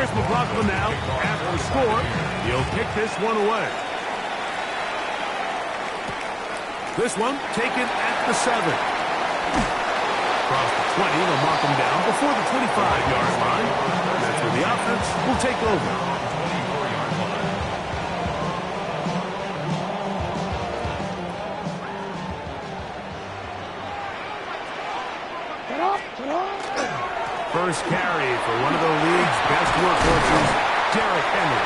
Here's McLaughlin now. After the score, he'll kick this one away. This one taken at the 7. Across the 20, they'll mark him down before the 25-yard line. That's where the offense will take over. First carry for one of the league's best workhorses, Derrick Henry.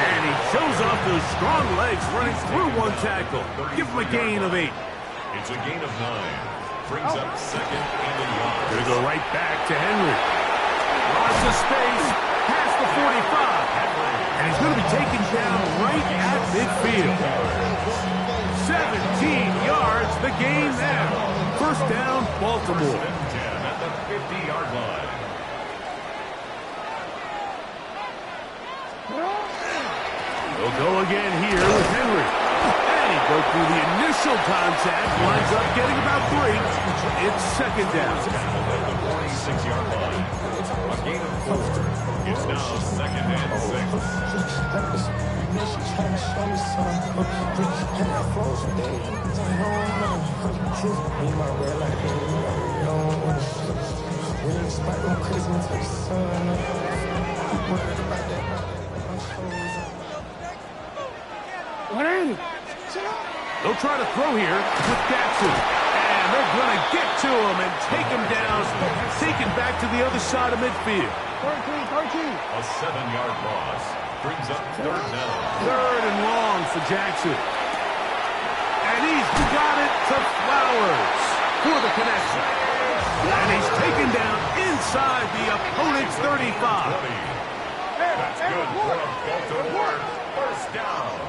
And he shows off those strong legs running through one tackle. Give him a gain of 8. It's a gain of 9. Brings up second and a yard. They go right back to Henry. Lots of space past the 45. And he's going to be taken down right at midfield. 17 yards, the gain there. First down, Baltimore. 50-yard line. They'll go again here with Henry. And he broke through the initial contact, winds up getting about 3. It's second down. At the 46-yard line. A gain of 4. It's now second and 6. They'll try to throw here with Jackson. And they're going to get to him and take him down, taken back to the other side of midfield. 13. A 7-yard loss. Brings up third down. Third and long for Jackson. And he's got it to Flowers for the connection. And he's taken down inside the opponent's 35. That's good for a Baltimore first down.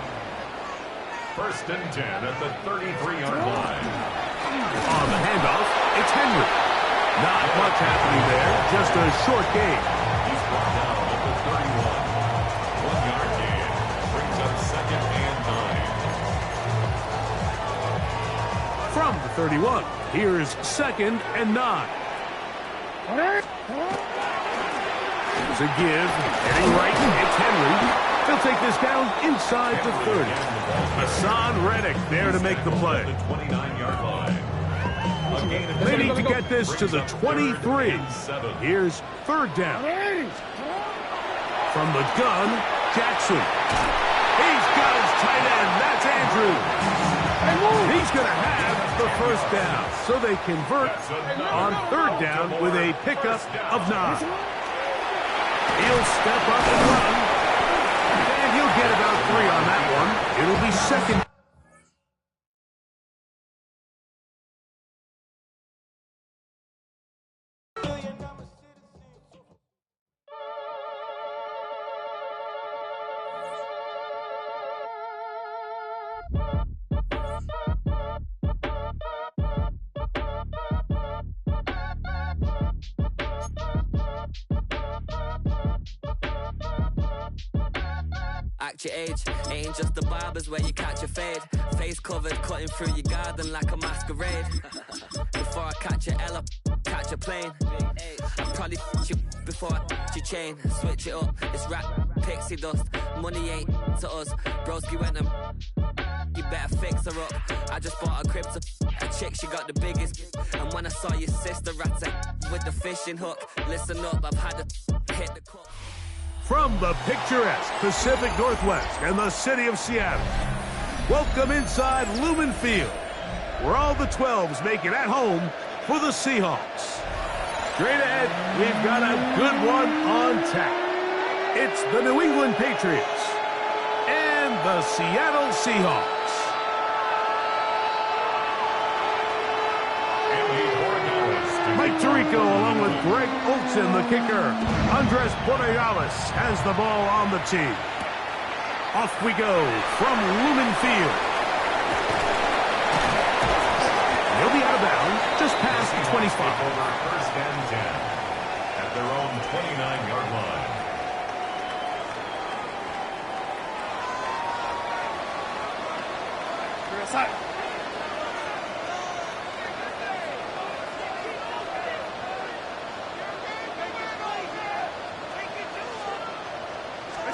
First and 10 at the 33-yard line. On the handoff, it's Henry. Not much happening there, just a short gain. He's brought down at the 31. 1-yard gain. Brings up second and 9. From the 31, here's second and 9. There's a give, heading right, it's Henry. He'll take this down inside the 30. Hassan Reddick there to make the play. The 29-yard line. They need to get this to the 23. Here's third down. From the gun, Jackson. He's got his tight end. That's Andrews. He's going to have the first down. So they convert on third down with a pickup of 9. He'll step up and run. And he'll get about 3 on that one. It'll be second. Act your age, ain't just the barbers where you catch a fade. Face covered, cutting through your garden like a masquerade. Before I catch a L up, catch a plane. I'll probably you before I your chain. Switch it up, it's rap, pixie dust. Money ain't to us. Broski went and you better fix her up. I just bought a crib to a chick, she got the biggest. And when I saw your sister at with the fishing hook, listen up, I've had to hit the cook. From the picturesque Pacific Northwest and the city of Seattle, welcome inside Lumen Field, where all the 12s make it at home for the Seahawks. Straight ahead, we've got a good one on tap. It's the New England Patriots and the Seattle Seahawks. Mike Tirico along with Greg Olsen, the kicker. Andres Borregales has the ball on the tee. Off we go from Lumen Field. He'll be out of bounds just past the 25. First and 10 at their own 29-yard line.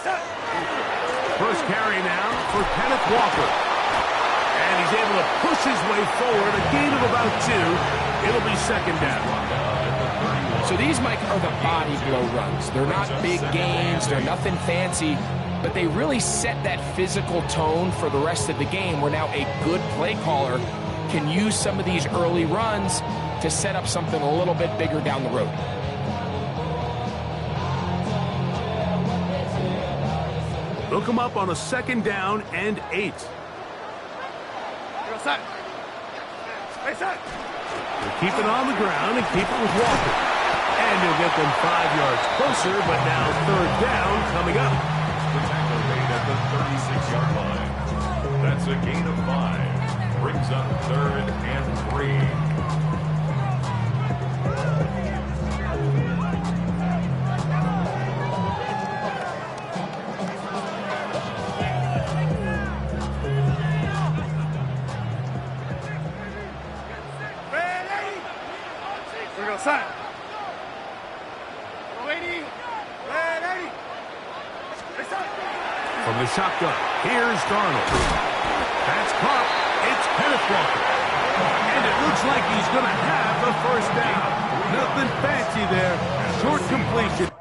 First carry now for Kenneth Walker. And he's able to push his way forward, a gain of about 2. It'll be second down. So these, Mike, are the body blow runs. They're not big gains, they're nothing fancy, but they really set that physical tone for the rest of the game where now a good play caller can use some of these early runs to set up something a little bit bigger down the road. They'll come up on a second down and 8. They'll keep it on the ground and keep it with Walker. And he'll get them 5 yards closer, but now third down coming up. The tackle made at the 36-yard line. That's a gain of 5. Brings up third and 3. From the shotgun, here's Darnold. That's caught. It's Kenneth Walker. And it looks like he's going to have the first down. Nothing fancy there. Short completion.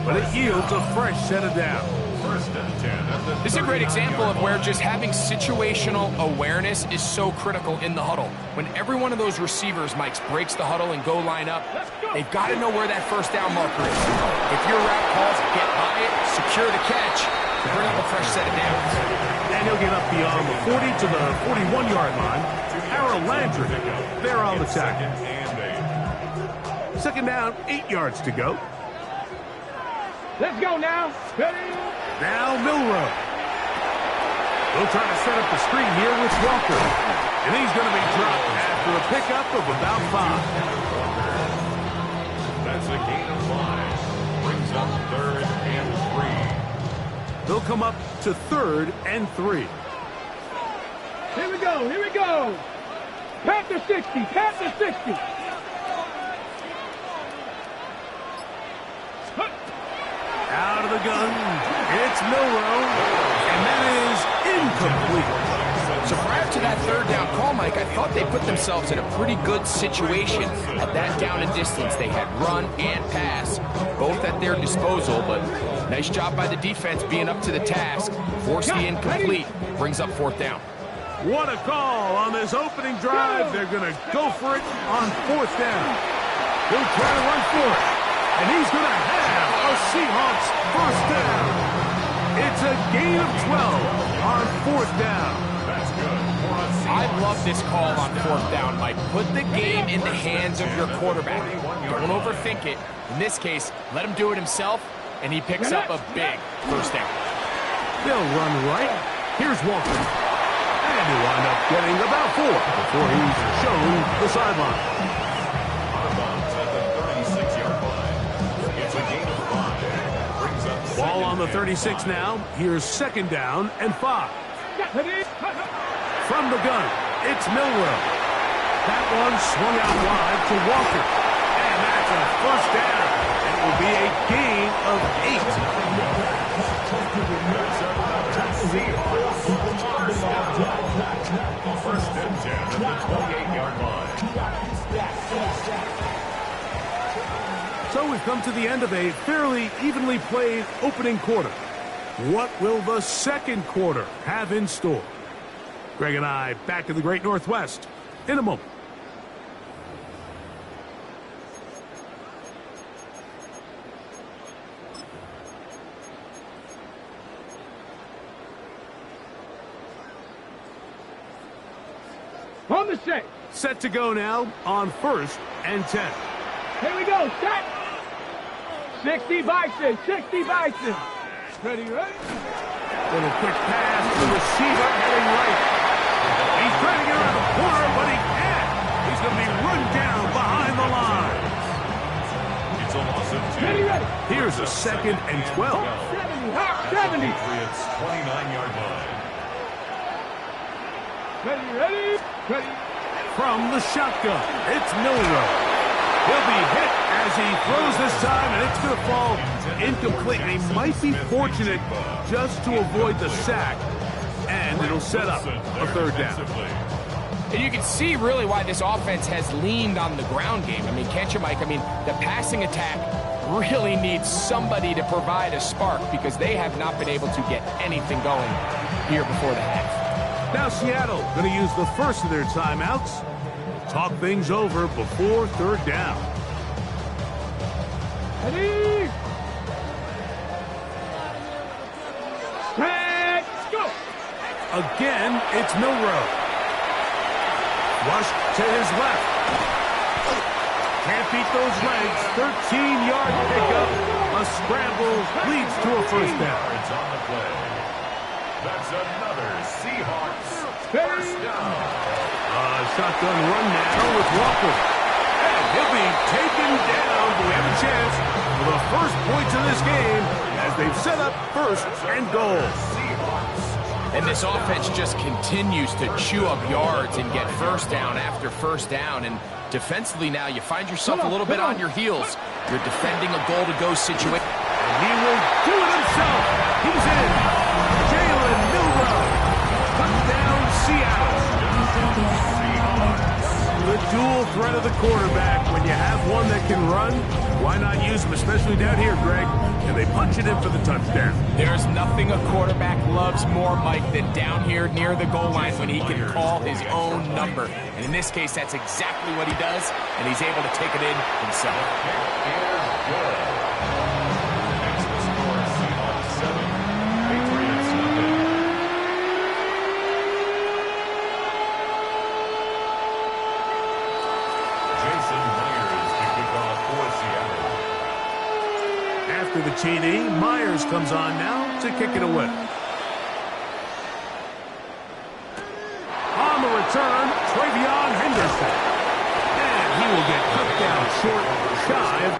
But it yields a fresh set of downs. First and 10. This is a great example of where just having situational awareness is so critical in the huddle. When every one of those receivers, Mike, breaks the huddle and go line up, they've got to know where that first down marker is. If your route calls, get by it, secure the catch, to bring up a fresh set of downs. And he'll get up beyond the 40 to the 41-yard line. Harold Landry there on the tackle. Second down, 8 yards to go. Let's go now. Ready? Now Milrow. They'll try to set up the screen here with Walker. And he's going to be dropped after a pickup of about 5. That's a gain of 5. Brings up third and 3. They'll come up to third and 3. Here we go. Here we go. Panther 60. Panther 60. Out of the gun, it's Milrow, and that is incomplete. So prior to that third down call, Mike, I thought they put themselves in a pretty good situation at that down and distance. They had run and pass, both at their disposal, but nice job by the defense being up to the task. Forced the incomplete, brings up fourth down. What a call on this opening drive. They're going to go for it on fourth down. He'll try to run for it, and he's going to have a Seahawks first down. It's a gain of 12 on fourth down. That's good. I love this call on fourth down, Mike. Put the game in the hands of your quarterback. Don't overthink it. In this case, let him do it himself, and he picks up a big first down. They'll run right. Here's Walker. And he'll wind up getting about 4 before he's shown the sideline. Ball on the 36 now. Here's second down and 5. From the gun, it's Milrow. That one swung out wide to Walker. And that's a first down. It will be a gain of 8. First and 10 at the 28-yard line. So we've come to the end of a fairly evenly played opening quarter. What will the second quarter have in store? Greg and I back in the Great Northwest in a moment. On the set. Set to go now on first and 10. Here we go. Set. 60 Bison. 60 Bison. Ready, ready? Little quick pass to the receiver heading right. He's trying to get around the corner, but he can't. He's going to be run down behind the line. a 2nd and 12. 70. Patriots 29-yard line. Ready. From the shotgun, it's Milroe. He'll be hit as he throws this time, and it's going to fall incomplete. They might be fortunate just to avoid the sack, and it'll set up a 3rd down. And you can see really why this offense has leaned on the ground game. I mean, can't you, Mike? I mean, the passing attack really needs somebody to provide a spark because they have not been able to get anything going here before the half. Now Seattle going to use the first of their timeouts. Talk things over before 3rd down. Ready. Let's go. Again, it's Milroe. Rush to his left. Can't beat those legs. 13-yard pickup. A scramble leads to a 1st down. Yards on the play. That's another Seahawks 1st down. Shotgun run now with Walker. And he'll be taken down, but we have a chance for the first points of this game as they've set up 1st and goal. And this offense just continues to chew up yards and get 1st down after 1st down. And defensively now, you find yourself a little bit on your heels. You're defending a goal-to-go situation. And he will do it himself. He's in. Jalen Milroe. Touchdown, Seattle. The dual threat of the quarterback. When you have one that can run, why not use him, especially down here, Greg? And they punch it in for the touchdown. There's nothing a quarterback loves more, Mike, than down here near the goal line when he can call his own number. And in this case, that's exactly what he does, and he's able to take it in himself. After the TD, Myers comes on now to kick it away. On the return, Travion Henderson. And he will get cut down short, shy of...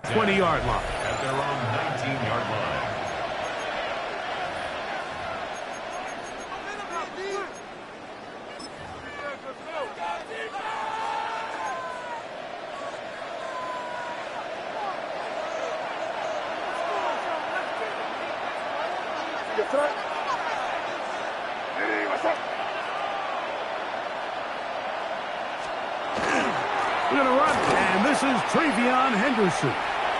the 20-yard line. At their own 19-yard line. We're going to run, and this is Travion Henderson.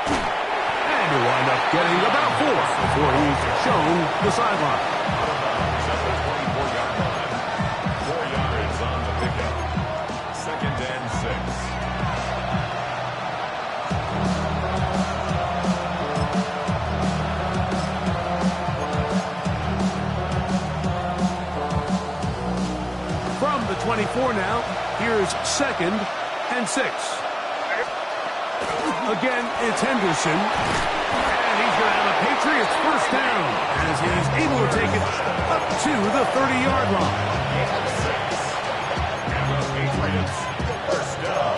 And he'll wind up getting about 4 before he's shown the sideline. At the 24-yard line. 4 yards on the pickup. 2nd and 6. From the 24 now, here's 2nd and 6. Again, it's Henderson. And he's going to have a Patriots 1st down as he's able to take it up to the 30-yard line. And the Patriots 1st down.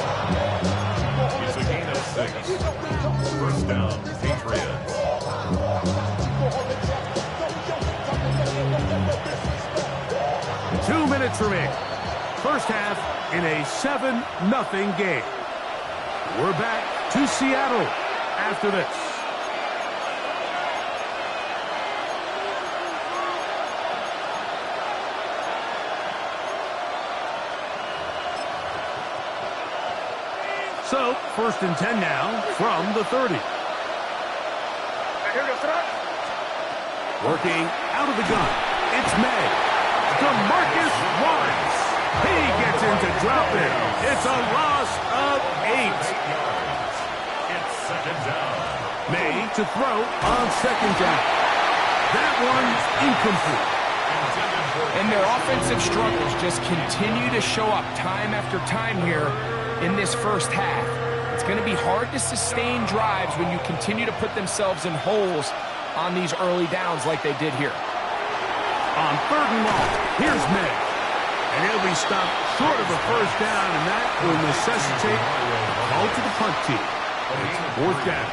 It's a gain of 6. 1st down, Patriots. 2 minutes remaining. 1st half in a 7-0 game. We're back to Seattle after this. So, 1st and 10 now from the 30. Working out of the gun. It's May. DeMarcus Lawrence. He gets in to drop it. It's a loss of 8. It's 2nd down. May to throw on 2nd down. That one's incomplete. And their offensive struggles just continue to show up time after time here in this 1st half. It's going to be hard to sustain drives when you continue to put themselves in holes on these early downs like they did here. On 3rd and long, here's May. And he'll be stopped short of a first down, and that will necessitate a call to the punt team. It's 4th down.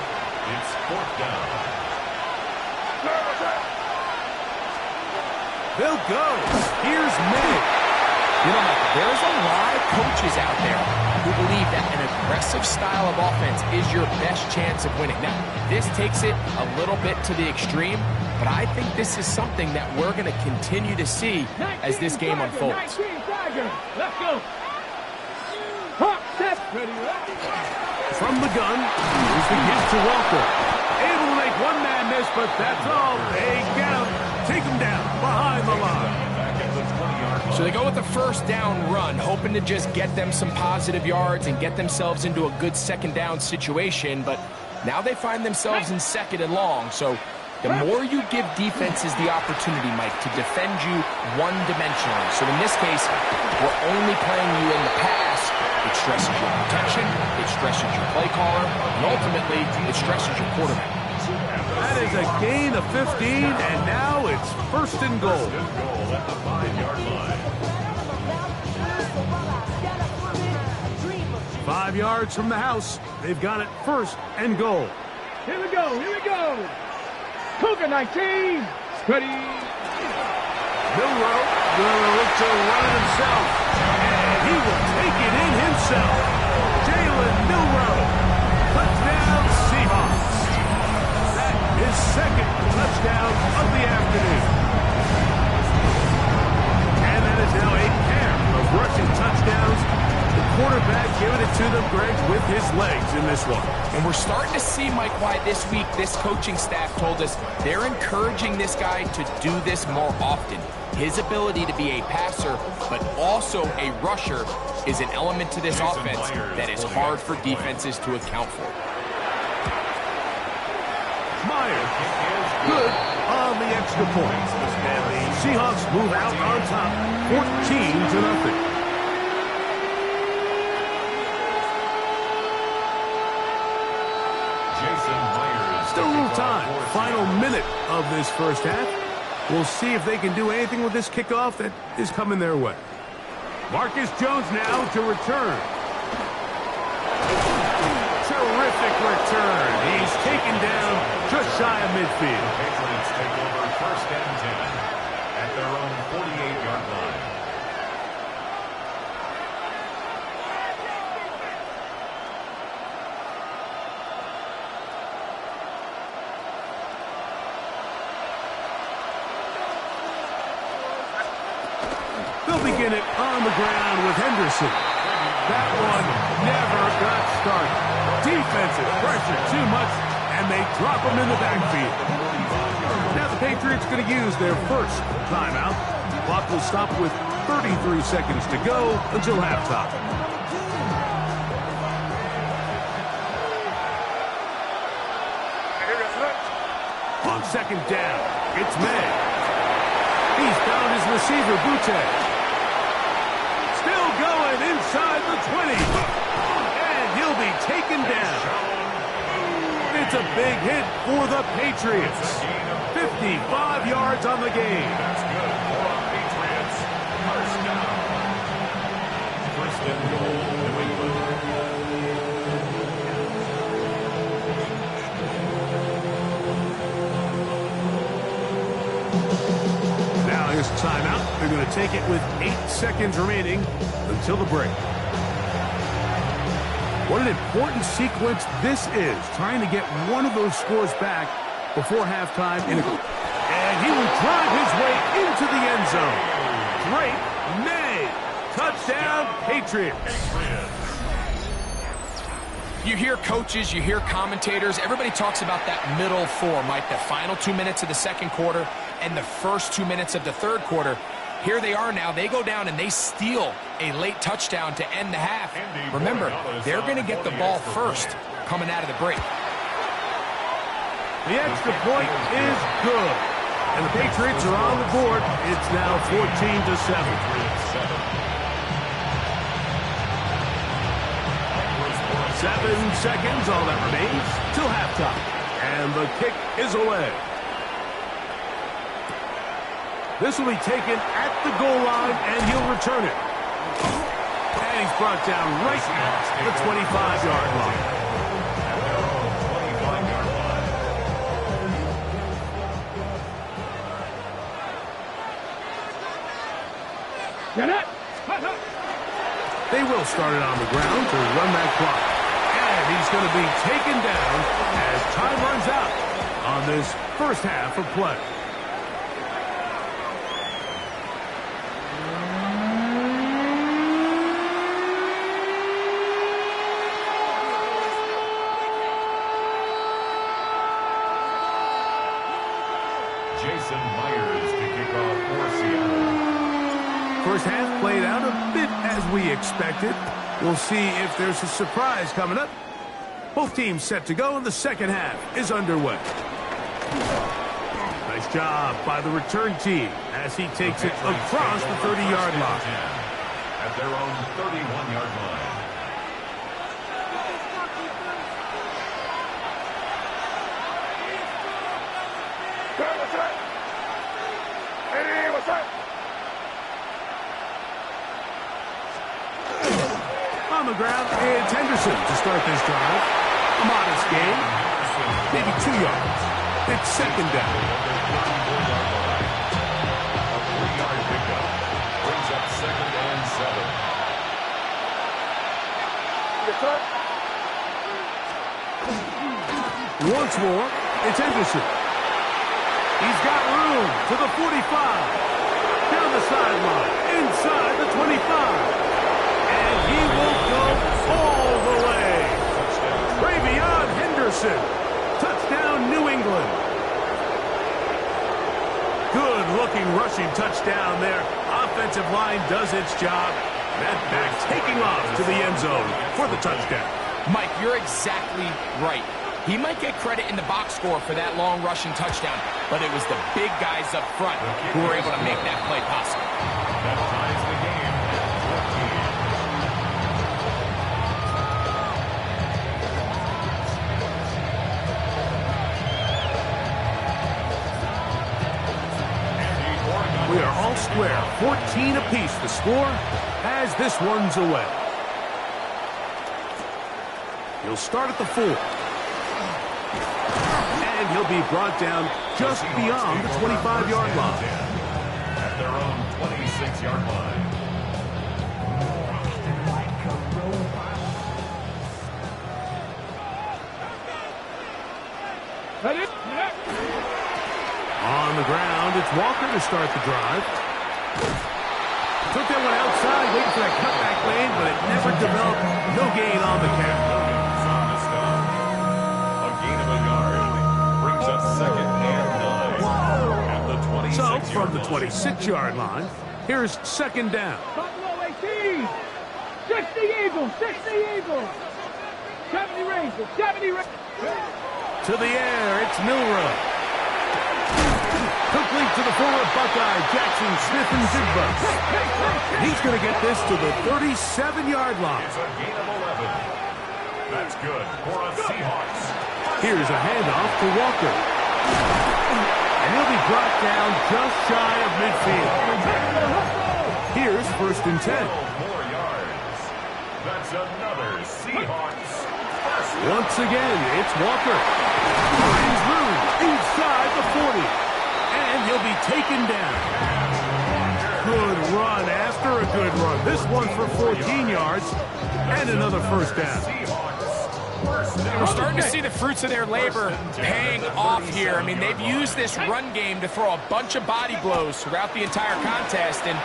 It's 4th down. They'll go. Here's May. You know, Mike, there's a lot of coaches out there who believe that an aggressive style of offense is your best chance of winning. Now, this takes it a little bit to the extreme, but I think this is something that we're going to continue to see as this game unfolds. Let's go. Hop, set. Ready, ready. From the gun, here's the gift to Welker. Able to make one man miss, but that's all. They get him. Take him down behind the line. So they go with the first down run, hoping to just get them some positive yards and get themselves into a good 2nd down situation, but now they find themselves in 2nd and long. So the more you give defenses the opportunity, Mike, to defend you one-dimensionally. So in this case, we're only playing you in the pass. It stresses your protection, it stresses your play caller, and ultimately, it stresses your quarterback. That is a gain of 15, and now it's 1st and goal. At the 5-yard line. 5 yards from the house. They've got it 1st and goal. Here we go, here we go. Cougar 19. Ready. Milroe will look to run it himself, and he will take it in himself. Jalen Milroe, touchdown Seahawks. That is 2nd touchdown of the afternoon. And that is now a pair of rushing touchdowns. The quarterback giving it to them, Greg, with his legs in this one. And we're starting to see, Mike, why this week this coaching staff told us they're encouraging this guy to do this more often. His ability to be a passer, but also a rusher, is an element to this offense that is hard for defenses to account for. Myers, good on the extra point. And the Seahawks move out on top, 14-0. Still a little time. Final minute of this first half. We'll see if they can do anything with this kickoff that is coming their way. Marcus Jones now to return. Terrific return. He's taken down just shy of midfield. The Patriots take over 1st and 10 at their own 48-yard line. They'll begin it on the ground with Henderson. That one never got started. Defensive pressure too much, and they drop him in the backfield. Now the Patriots going to use their first timeout. Clock will stop with 33 seconds to go until halftime. On 2nd down, it's May. He's found his receiver, Butte. Still going inside the 20. And he'll be taken down. It's a big hit for the Patriots. 55 yards on the game. That's good for the Patriots. 1st down. 1st and goal, New England. Now here's a timeout. They're going to take it with 8 seconds remaining until the break. What an important sequence this is, trying to get one of those scores back before halftime. And he will drive his way into the end zone. Great May. Touchdown, Patriots. You hear coaches, you hear commentators, everybody talks about that middle four, Mike, the final 2 minutes of the 2nd quarter and the first 2 minutes of the 3rd quarter. Here they are now. They go down and they steal a late touchdown to end the half. Remember, they're going to get the ball first coming out of the break. The extra point is good. And the Patriots are on the board. It's now 14-7. 7 seconds, all that remains till halftime. And the kick is away. This will be taken at the goal line, and he'll return it. And he's brought down right at the 25-yard line. They will start it on the ground to run that clock. And he's going to be taken down as time runs out on this first half of play. First half played out a bit as we expected. We'll see if there's a surprise coming up. Both teams set to go, and the second half is underway. Nice job by the return team as he takes it across the 30-yard line. At their own 31-yard line. On the ground, it's Henderson to start this drive. A modest gain, maybe 2 yards. It's second down. A 3-yard pickup brings up 2nd and 7. Once more, it's Henderson. He's got room to the 45. Down the sideline, inside the 25. And he will go all the way. Travion Henderson. Touchdown, New England. Good-looking rushing touchdown there. Offensive line does its job. That back taking off to the end zone for the touchdown. Mike, you're exactly right. He might get credit in the box score for that long rushing touchdown, but it was the big guys up front who were able to make that play possible. That ties the game at 14. We are all square, 14 apiece. The score as this one's away. He'll start at the 4. And he'll be brought down just beyond the 25-yard line. At their own 26-yard line. On the ground, it's Walker to start the drive. Took that one outside, waiting for that cutback lane, but it never developed. No gain on the carry. A gain of a yard brings up 2nd and 9 at the 26-yard line. So, from the 26-yard line, here's second down. Buffalo 18. 60 Eagles. 60 Eagles. 70 Rangers. 70 Rangers. To the air, it's Milrow. Complete to the former Buckeye, Jackson Smith and Zigba. And he's going to get this to the 37-yard line. It's a gain of 11. That's good for a Seahawks. Here's a handoff to Walker. And he'll be brought down just shy of midfield. Here's 1st and 10. 12 more yards. That's another Seahawks. Once again, it's Walker. Finds room inside the 40. And he'll be taken down. Good run after a good run. This one for 14 yards and another first down. We're starting to see the fruits of their labor paying off here. I mean, they've used this run game to throw a bunch of body blows throughout the entire contest. And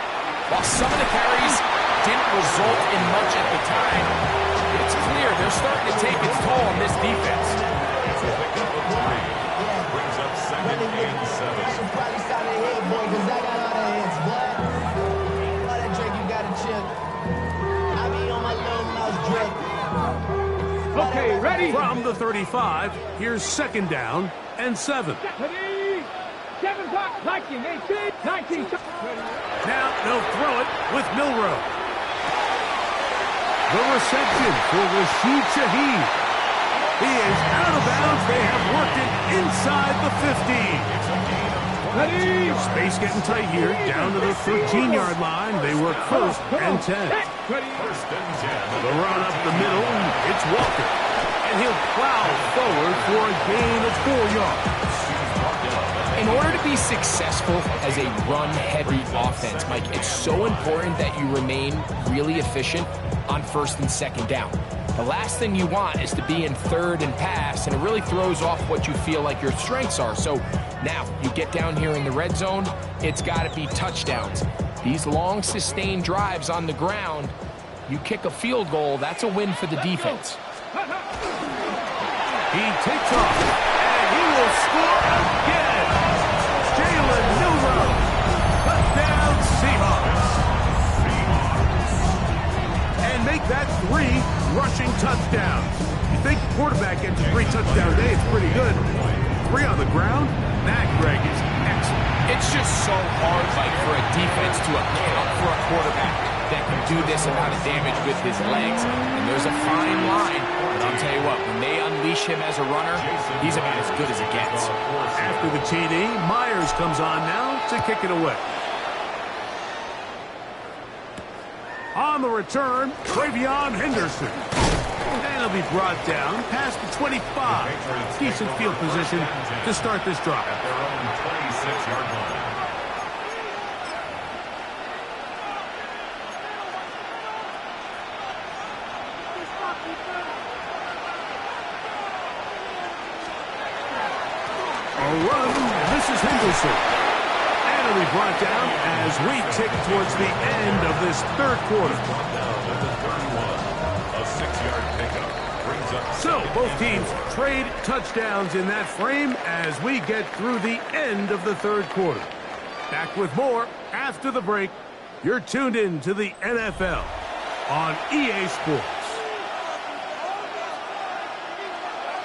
while some of the carries didn't result in much at the time, it's clear they're starting to take its toll on this defense. It's a pickup of 3. Brings up 2nd and 7. Okay, ready? From the 35, here's second down and 7. Ready? 7 o'clock. 19, 18, 19. Now they'll throw it with Milrow. The reception for Rashid Shaheed. He is out of bounds. They have worked it inside the 50. Space getting tight here, down to the 13-yard line. They work first and 10. The run up the middle, it's Walker. And he'll plow forward for a gain of 4 yards. In order to be successful as a run-heavy offense, Mike, it's so important that you remain really efficient on first and second down. The last thing you want is to be in third and pass, and it really throws off what you feel like your strengths are. So now you get down here in the red zone, it's got to be touchdowns. These long, sustained drives on the ground, you kick a field goal, that's a win for the defense. He takes off, and he will score again. Jalen Newell, touchdown Seahawks. And make that 3 rushing touchdowns. You think the quarterback gets a 3-touchdown day, it's pretty good. 3 on the ground, that, Greg, is excellent. It's just so hard, like, for a defense to account for a quarterback that can do this amount of damage with his legs. And there's a fine line, but I'll tell you what, when they unleash him as a runner, he's about as good as it gets. After the TD, Myers comes on now to kick it away. On the return, Travion Henderson. And he'll be brought down past the 25. Decent field position to start this drive. At their own 26-yard line. A run, this is Henderson. And he'll be brought down as we tick towards the end of this third quarter. A 6-yard pickup brings up. So both teams trade touchdowns in that frame as we get through the end of the third quarter. Back with more after the break. You're tuned in to the NFL on EA Sports.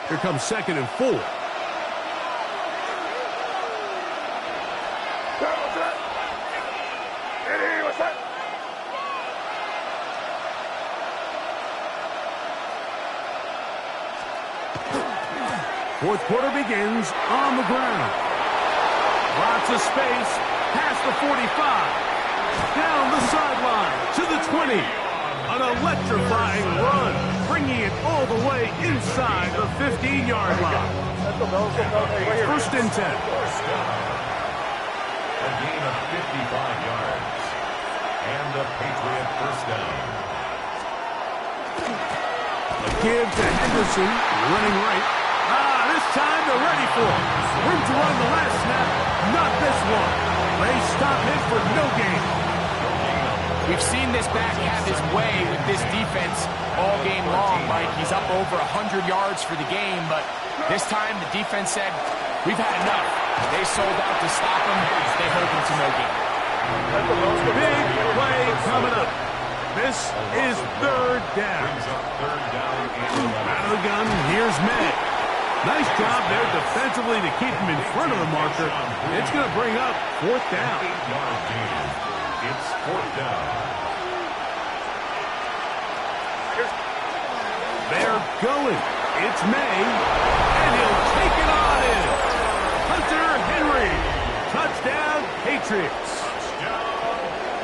Here comes 2nd and 4. Fourth quarter begins on the ground. Lots of space, past the 45, down the sideline to the 20. An electrifying run, bringing it all the way inside the 15-yard line. First and 10. A gain of 55 yards. And a Patriot first down. A give to Henderson, running right. This time they're ready for it. Room to run the last snap, not this one. They stop him for no gain. We've seen this back have his way with this defense all game long, Mike. He's up over 100 yards for the game, but this time the defense said, we've had enough. They sold out to stop him. They hold him to no gain. Big play coming up. This is third down. Out of the gun, here's May. Nice job there defensively to keep him in front of the marker. It's going to bring up 4th down. 8-yard gain. It's 4th down. They're going. It's May. And he'll take it on in. Hunter Henry. Touchdown, Patriots. Touchdown,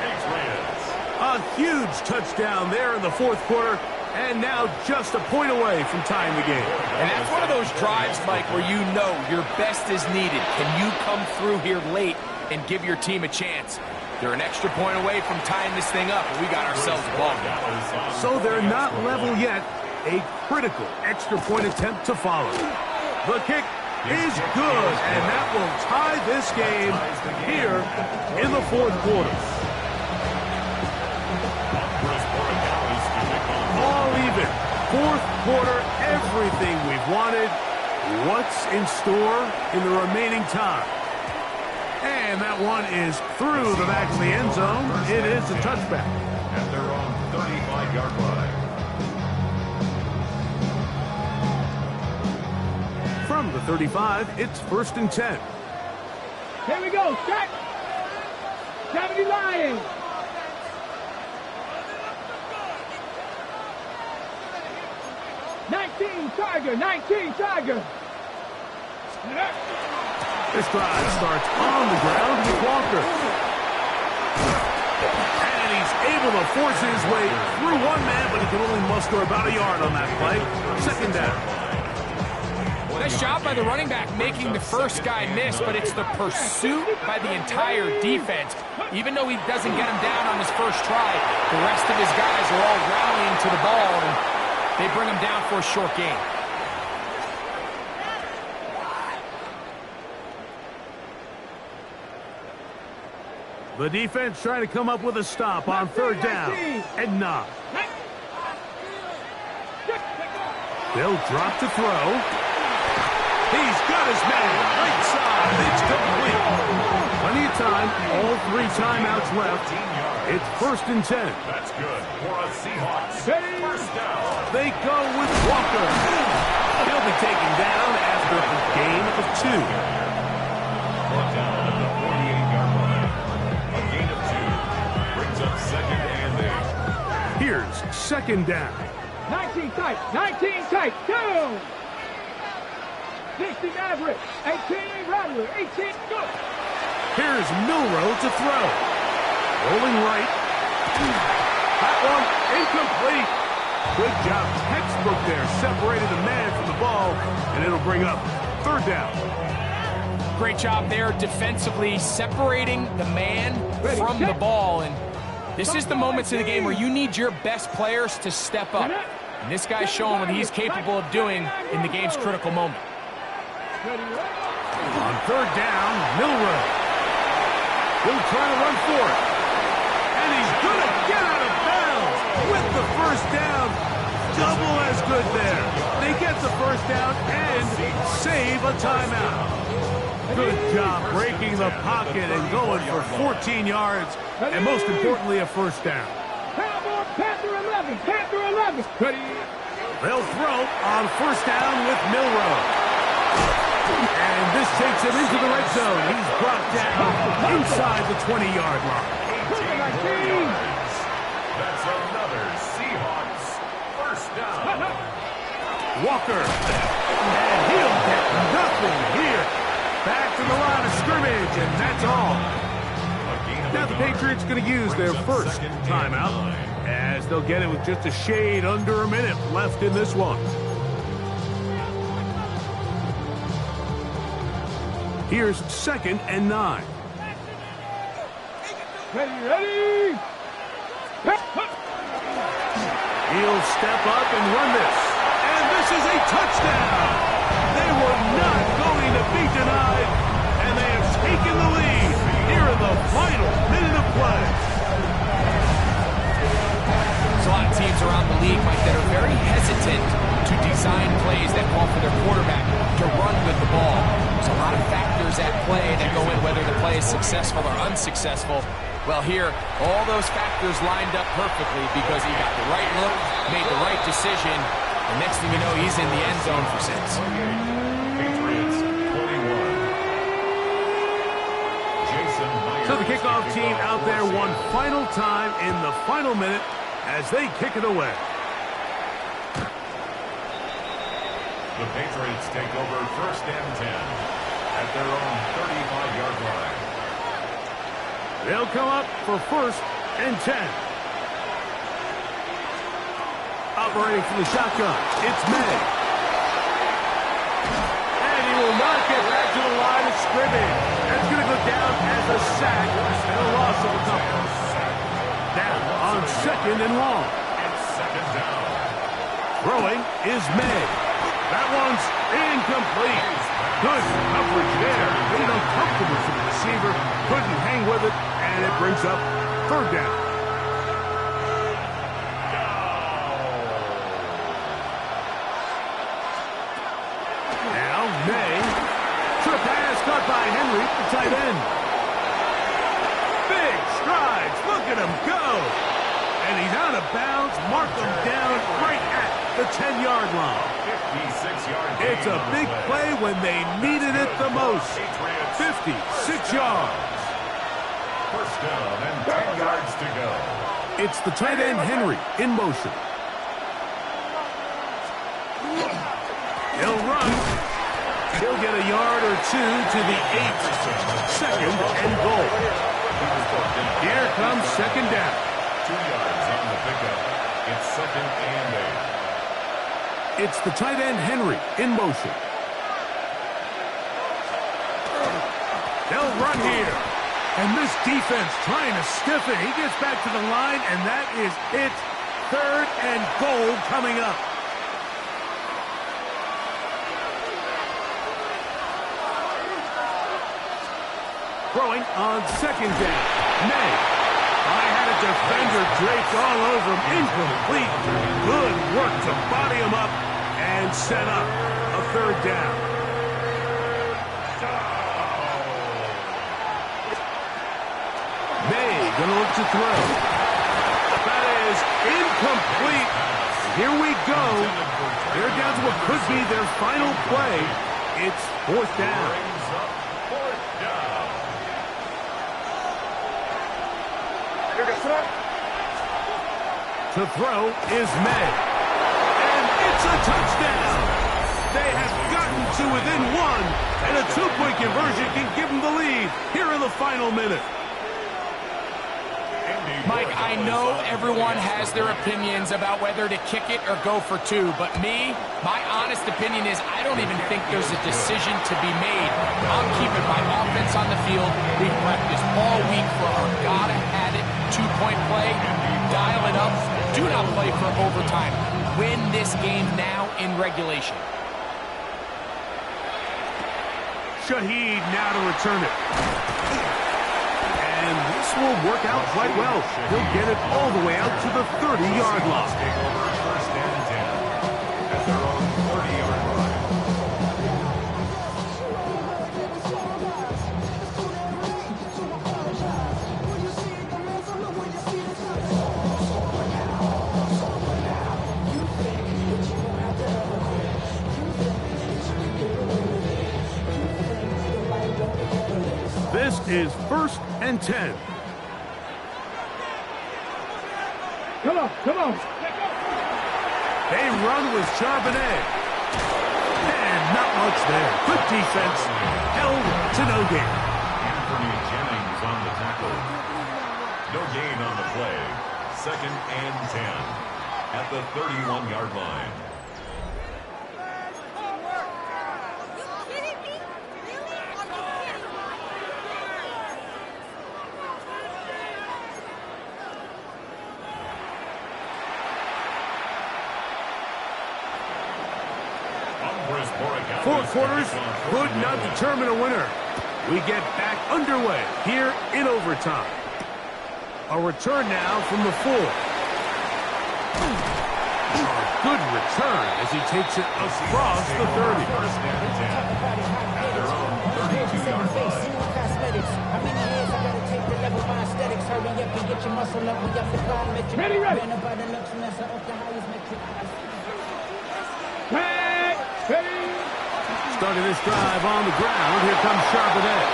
Patriots. A huge touchdown there in the fourth quarter. And now just a point away from tying the game. And that's one of those drives, Mike, where you know your best is needed. Can you come through here late and give your team a chance? They're an extra point away from tying this thing up, and we got ourselves a ball game. So they're not level yet. A critical extra point attempt to follow. The kick is good, and that will tie this game here in the fourth quarter. All even. Fourth quarter, everything we've wanted. What's in store in the remaining time? And that one is through the back of the end zone. It is a touchback. At their own 35-yard line. From the 35, it's 1st and 10. Here we go. Set. 70 Lions. Tiger, 19, Tiger. This drive starts on the ground with Walker. And he's able to force his way through one man, but he can only muster about a yard on that play. Second down. Nice job by the running back making the first guy miss, but it's the pursuit by the entire defense. Even though he doesn't get him down on his first try, the rest of his guys are all rallying to the ball, and they bring him down for a short gain. The defense trying to come up with a stop on third down and 9. They'll drop to throw. He's got his man right side. It's complete. Plenty of time. All 3 timeouts left. It's 1st and 10. That's good for a Seahawks. First down. They go with Walker. He'll be taken down after a gain of 2. Brought down at the 48-yard line. A gain of 2 brings up 2nd and 8. Here's 2nd down. 19 tight, 19 tight, down. 60 Maverick, 18 Rattler, 18 go. Here's Milroe to throw. Rolling right. That one incomplete. Good job. Textbook there. Separated the man from the ball, and it'll bring up 3rd down. Great job there defensively, separating the man from the ball. And this is the moments in the game where you need your best players to step up. And this guy's showing what he's capable of doing in the game's critical moment. On 3rd down, Milroe. He'll try to run for it. And he's going to get out of bounds with the 1st down. Double as good there. They get the 1st down and save a timeout. Good job breaking the pocket and going for 14 yards. And most importantly, a 1st down. Panther 11, Panther 11. They'll throw on 1st down with Milroe. And this takes him into the red zone. He's brought down inside the 20-yard line. 18 yards. That's another Seahawks first down. Walker. And he'll get nothing here. Back to the line of scrimmage, and that's all. Now the Patriots going to use their first timeout, as they'll get it with just a shade under a minute left in this one. Here's 2nd and 9. Ready. He'll step up and run this. And this is a touchdown. They were not going to be denied, and they have taken the lead here in the final minute of play. There's a lot of teams around the league, Mike, that are very hesitant to design plays that call for their quarterback to run with the ball. There's a lot of factors at play that go in whether the play is successful or unsuccessful. Well, here, all those factors lined up perfectly because he got the right look, made the right decision, and next thing you know, he's in the end zone for 6. Patriots 21. So the kickoff team out there one final time in the final minute as they kick it away. The Patriots take over 1st and 10 at their own 35-yard line. They'll come up for 1st and 10. Operating from the shotgun, it's May. And he will not get back to the line of scrimmage. That's going to go down as a sack and a loss of a couple. Down on 2nd and long. It's 2nd down. Throwing is May. That one's incomplete. Good coverage there. Made uncomfortable for the receiver. Couldn't hang with it, and it brings up 3rd down. Now May. Trip pass caught by Henry, the tight end. Big strides. Look at him go. And he's out of bounds. Mark him down right at the 10-yard line. 56-yard. It's a big play when they needed it the most. 56 yards. First down and 10 yards to go. It's the tight end Henry in motion. He'll get a yard or two to the 8. Second and goal. Here comes second down. 2 yards on the pickup. It's second and 8. It's the tight end, Henry, in motion. They'll run here. And this defense trying to stiff it. He gets back to the line, and that is it. Third and goal coming up. Throwing on second down. May. I had a defender draped all over him. Incomplete. Good work to body him up and set up a third down. May gonna look to throw. That is incomplete. Here we go. They're down to what could be their final play. It's fourth down. To throw is May. And it's a touchdown. They have gotten to within one, and a two-point conversion can give them the lead here in the final minute. Mike, I know everyone has their opinions about whether to kick it or go for two, but my honest opinion is I don't even think there's a decision to be made. I'm keeping my offense on the field. We've practiced all week for our gotta-have-it two-point play. Dial it up. Do not play for overtime. Win this game now in regulation. Shaheed now to return it. And this will work out quite well. He'll get it all the way out to the 30-yard line. Take over first and 10 at their own 30-yard line. This is first and 10. Come on, come on. They run with Charbonnet. And not much there. Good defense. Held to no gain. Anthony Jennings on the tackle. No gain on the play. Second and 10 at the 31-yard line. Four quarters could not determine a winner. We get back underway here in overtime. A return now from the 4. A good return as he takes it across the 30. First and 10 at their own 32-yard line. Ready, ready. Starting this drive on the ground. Here comes Charbonnet.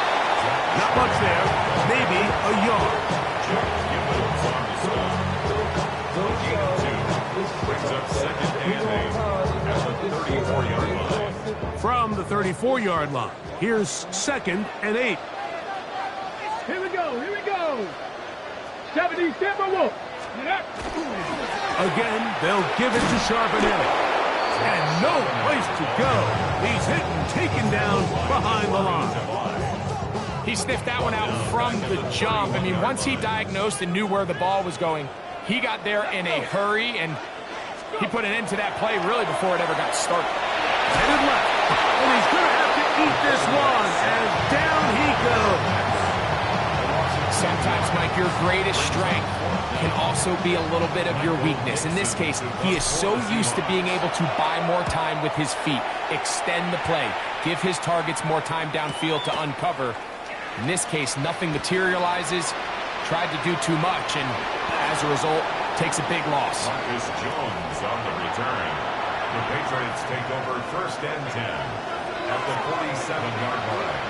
Not much there. Maybe a yard. Gibbons on the stop. Gain of 2. Brings up second and 8 at the 34-yard line. From the 34-yard line. Here's second and 8. Here we go, here we go. 70 Timberwolves. Again, they'll give it to Charbonnet. And no place to go. He's hit and taken down behind the line. He sniffed that one out from the jump. I mean, once he diagnosed and knew where the ball was going, he got there in a hurry, and he put an end to that play really before it ever got started. Headed left. And he's going to have to eat this one as down he goes. Sometimes, Mike, your greatest strength can also be a little bit of your weakness. In this case, he is so used to being able to buy more time with his feet, extend the play, give his targets more time downfield to uncover. In this case, nothing materializes, tried to do too much, and as a result, takes a big loss. Marcus Jones on the return. The Patriots take over first and 10 at the 47-yard line.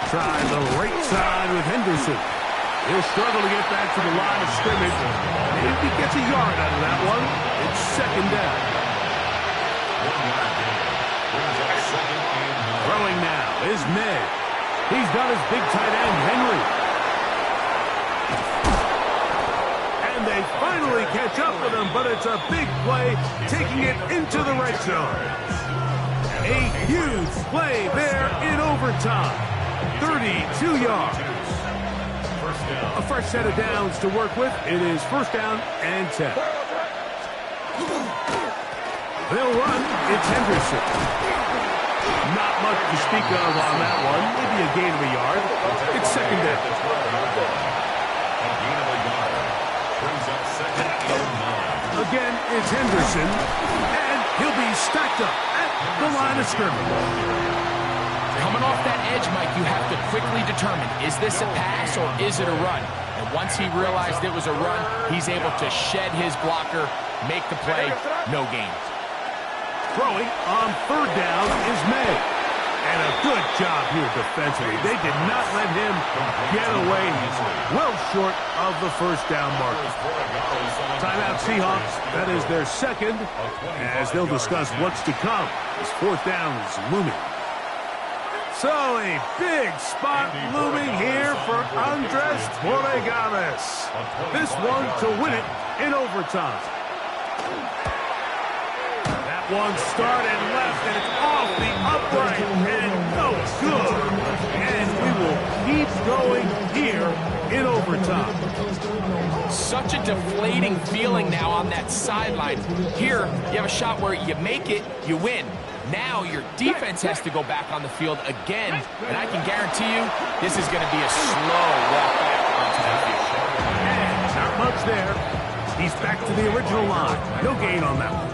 Try the right side with Henderson. He'll struggle to get back to the line of scrimmage. Maybe he gets a yard out of that one. It's second down. Throwing now is May. He's got his big tight end, Henry. And they finally catch up with him, but it's a big play, taking it into the red zone. A huge play there in overtime. 32 yards. A fresh set of downs to work with. It is first down and 10. They'll run. It's Henderson. Not much to speak of on that one. Maybe a gain of a yard. It's second down. Again, it's Henderson. And he'll be stacked up at the line of scrimmage. Coming off that edge, Mike, you have to quickly determine, is this a pass or is it a run? And once he realized it was a run, he's able to shed his blocker, make the play, no gain. Throwing on third down is May. And a good job here defensively. They did not let him get away. He's well short of the first down marker. Timeout Seahawks. That is their second, as they'll discuss what's to come as fourth down is looming. So a big spot looming here for Andres Borregames. This one to win it in overtime. That one started left, and it's off the upright, and no good. And we will keep going here in overtime. Such a deflating feeling now on that sideline. Here, you have a shot where you make it, you win. Now your defense has to go back on the field again, and I can guarantee you this is going to be a slow walk back onto the field. And not much there. He's back to the original line. No gain on that one.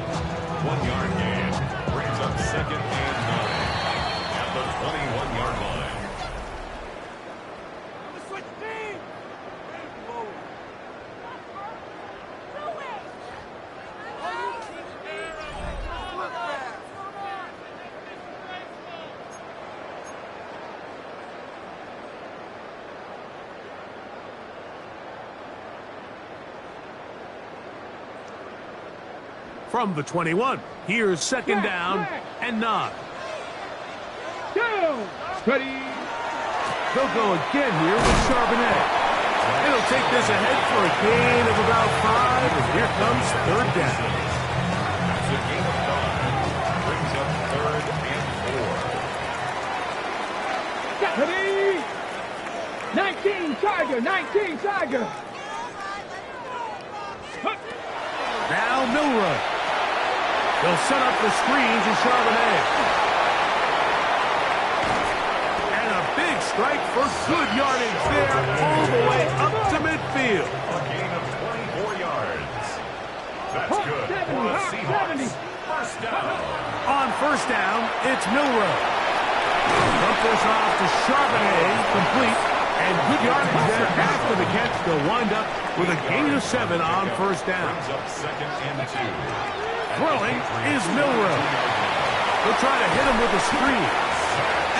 1 yard gain brings up second and 9 at the 21-yard line. From the 21, here's second down and 9. Ready. They'll go again here with Charbonnet. It'll take this ahead for a gain of about 5, and here comes third down. That's a gain of 5. Brings up third and 4. Ready. 19 Tiger, 19 Tiger. Now Milroy. They'll set up the screen to Charbonnet. And a big strike for good yardage there all the way up to midfield. A gain of 24 yards. That's good for the Seahawks. First down. On first down, it's Milroy. Dump this off to Charbonnet, complete, and good yardage there after the catch. They'll wind up with a gain of 7 on first down. Brings up second and 2. Throwing is Milroy. They'll try to hit him with a screen.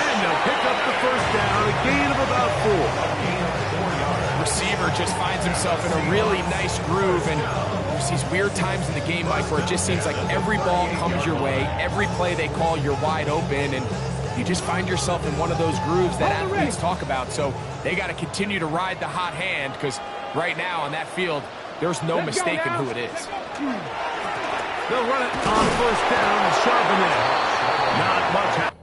And they'll pick up the first down, a gain of about 4. Receiver just finds himself in a really nice groove, and there's these weird times in the game, Mike, where it just seems like every ball comes your way, every play they call, you're wide open, and you just find yourself in one of those grooves that athletes talk about. So they got to continue to ride the hot hand, because right now on that field, there's no mistaking who it is. They'll run it on first down to Charbonnet. Not much happening.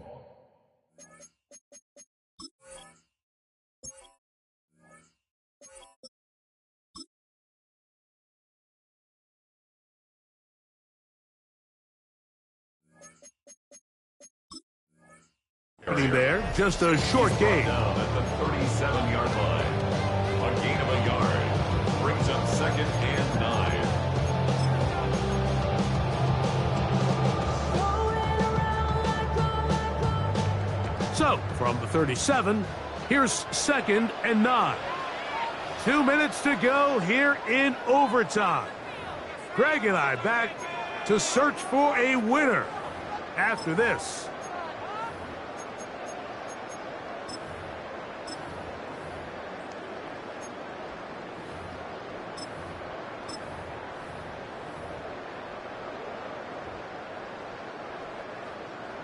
There, just a short gain. Down at the 37-yard line. A gain of a yard. Brings up second and 9. So, from the 37, here's second and 9. 2 minutes to go here in overtime. Greg and I back to search for a winner after this.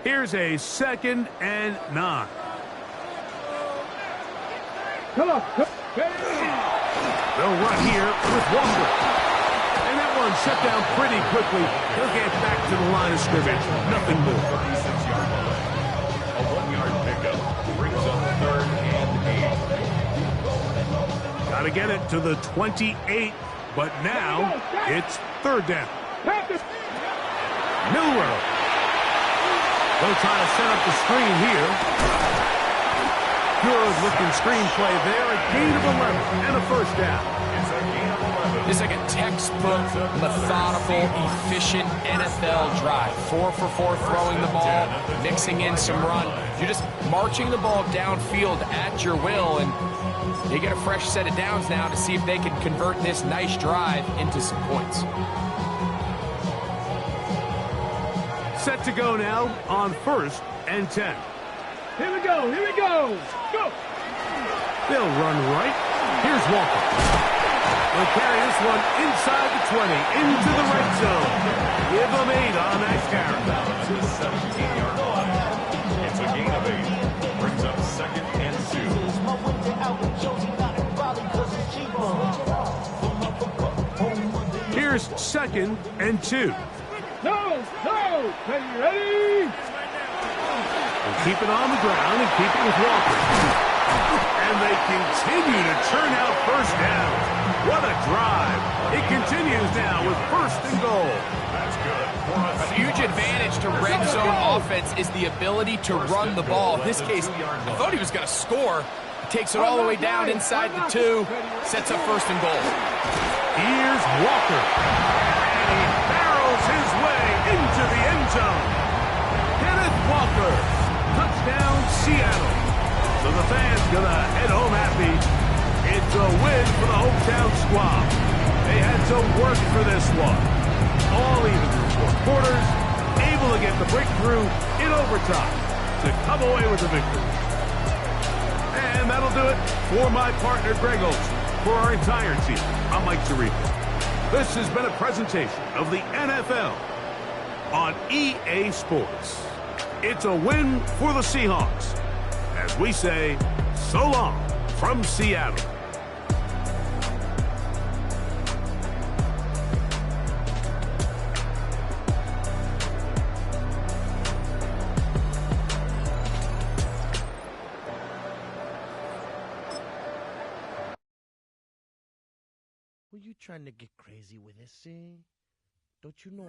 Here's a 2nd and 9. Come on. They'll run here with Walker. And that one shut down pretty quickly. He'll get back to the line of scrimmage. Nothing more. 36-yard line. A 1-yard pickup brings up 3rd and 8. Got to get it to the 28, but now it's 3rd down. Milrow. They'll try to set up the screen here. Good-looking screenplay there. A gain of 11 and a 1st down. It's a gain of 11. It's like a textbook, methodical, efficient NFL drive. 4 for 4 throwing the ball, mixing in some run. You're just marching the ball downfield at your will, and they get a fresh set of downs now to see if they can convert this nice drive into some points. Set to go now on 1st and 10. Here we go. Here we go. Go. They'll run right. Here's Walker. They'll carry this one inside the 20 into the red zone. Give them 8 on that carry. To the 17-yard line. It's a gain of 8. Brings up 2nd and 2. Here's 2nd and 2. No. Ready. We'll keep it on the ground and keep it with Walker. And they continue to churn out 1st down. What a drive. It continues now with 1st and goal. That's good. A huge advantage to red zone offense is the ability to run the ball. In this case, I thought he was going to score. He takes it all the way down inside the 2, sets up 1st and goal. Here's Walker. And he barrels his way into the end zone. Kenneth Walker. Touchdown, Seattle. So the fans gonna head home happy. It's a win for the hometown squad. They had to work for this one. All even through 4 quarters, able to get the breakthrough in overtime to come away with the victory. And that'll do it for my partner, Greg Olson. For our entire team, I'm Mike Tirico. This has been a presentation of the NFL on EA Sports. It's a win for the Seahawks. As we say, so long from Seattle. Were you trying to get crazy with this, eh? Don't you know